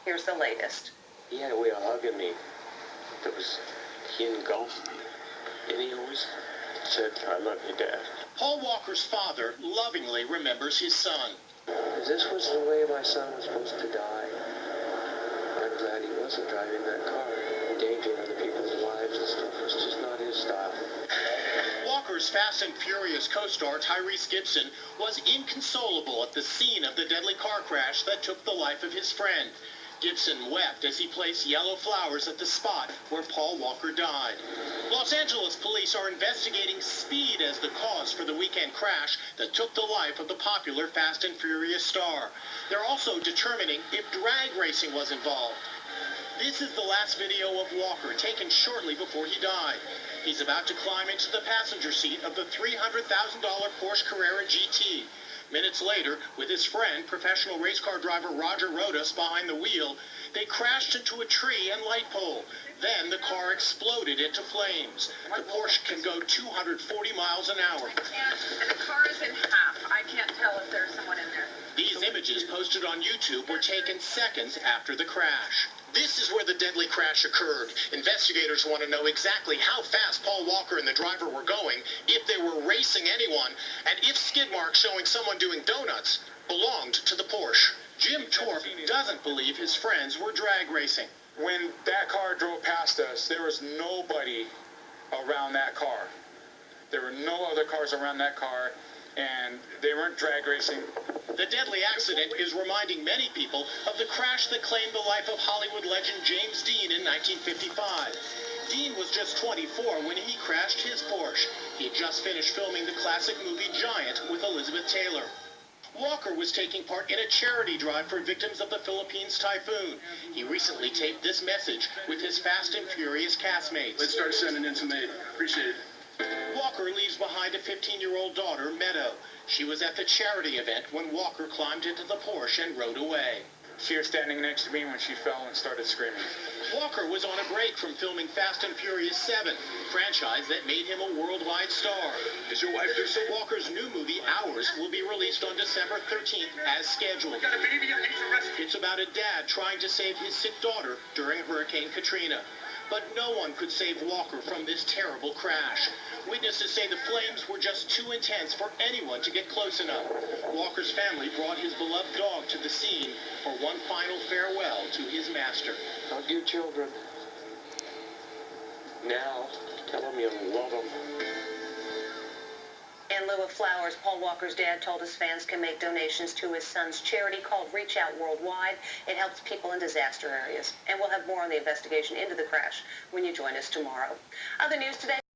Here's the latest. He had a way of hugging me that was, he engulfed me. And he always said, "I love you, Dad." Paul Walker's father lovingly remembers his son. If this was the way my son was supposed to die, I'm glad he wasn't driving that car, endangering other people's lives and stuff. It's just not his style. Walker's Fast and Furious co-star Tyrese Gibson was inconsolable at the scene of the deadly car crash that took the life of his friend. Gibson wept as he placed yellow flowers at the spot where Paul Walker died. Los Angeles police are investigating speed as the cause for the weekend crash that took the life of the popular Fast and Furious star. They're also determining if drag racing was involved. This is the last video of Walker, taken shortly before he died. He's about to climb into the passenger seat of the $300,000 Porsche Carrera GT. Minutes later, with his friend, professional race car driver Roger Rodas behind the wheel, they crashed into a tree and light pole. Then the car exploded into flames. The Porsche can go 240 miles an hour. And the car is in half. I can't tell if there's someone in there. These images posted on YouTube were taken seconds after the crash. This is where the deadly crash occurred. Investigators want to know exactly how fast Paul Walker and the driver were going, if they were racing anyone, and if skid marks showing someone doing donuts belonged to the Porsche. Jim Torp doesn't believe his friends were drag racing. When that car drove past us, there was nobody around that car. There were no other cars around that car, and they weren't drag racing. The deadly accident is reminding many people of the crash that claimed the life of Hollywood legend James Dean in 1955. Dean was just 24 when he crashed his Porsche. He had just finished filming the classic movie Giant with Elizabeth Taylor. Walker was taking part in a charity drive for victims of the Philippines typhoon. He recently taped this message with his Fast and Furious castmates. Let's start sending in some aid. Appreciate it. Walker leaves behind a 15-year-old daughter, Meadow. She was at the charity event when Walker climbed into the Porsche and rode away. She was standing next to me when she fell and started screaming. Walker was on a break from filming Fast and Furious 7, franchise that made him a worldwide star. Is your wife there? Walker's new movie, Hours, will be released on December 13th as scheduled. Got a baby I need to rescue. It's about a dad trying to save his sick daughter during Hurricane Katrina. But no one could save Walker from this terrible crash. Witnesses say the flames were just too intense for anyone to get close enough. Walker's family brought his beloved dog to the scene for one final farewell to his master. Hug your children. Now, tell them you love them. In lieu of flowers, Paul Walker's dad told his fans can make donations to his son's charity called Reach Out Worldwide. It helps people in disaster areas. And we'll have more on the investigation into the crash when you join us tomorrow. Other news today.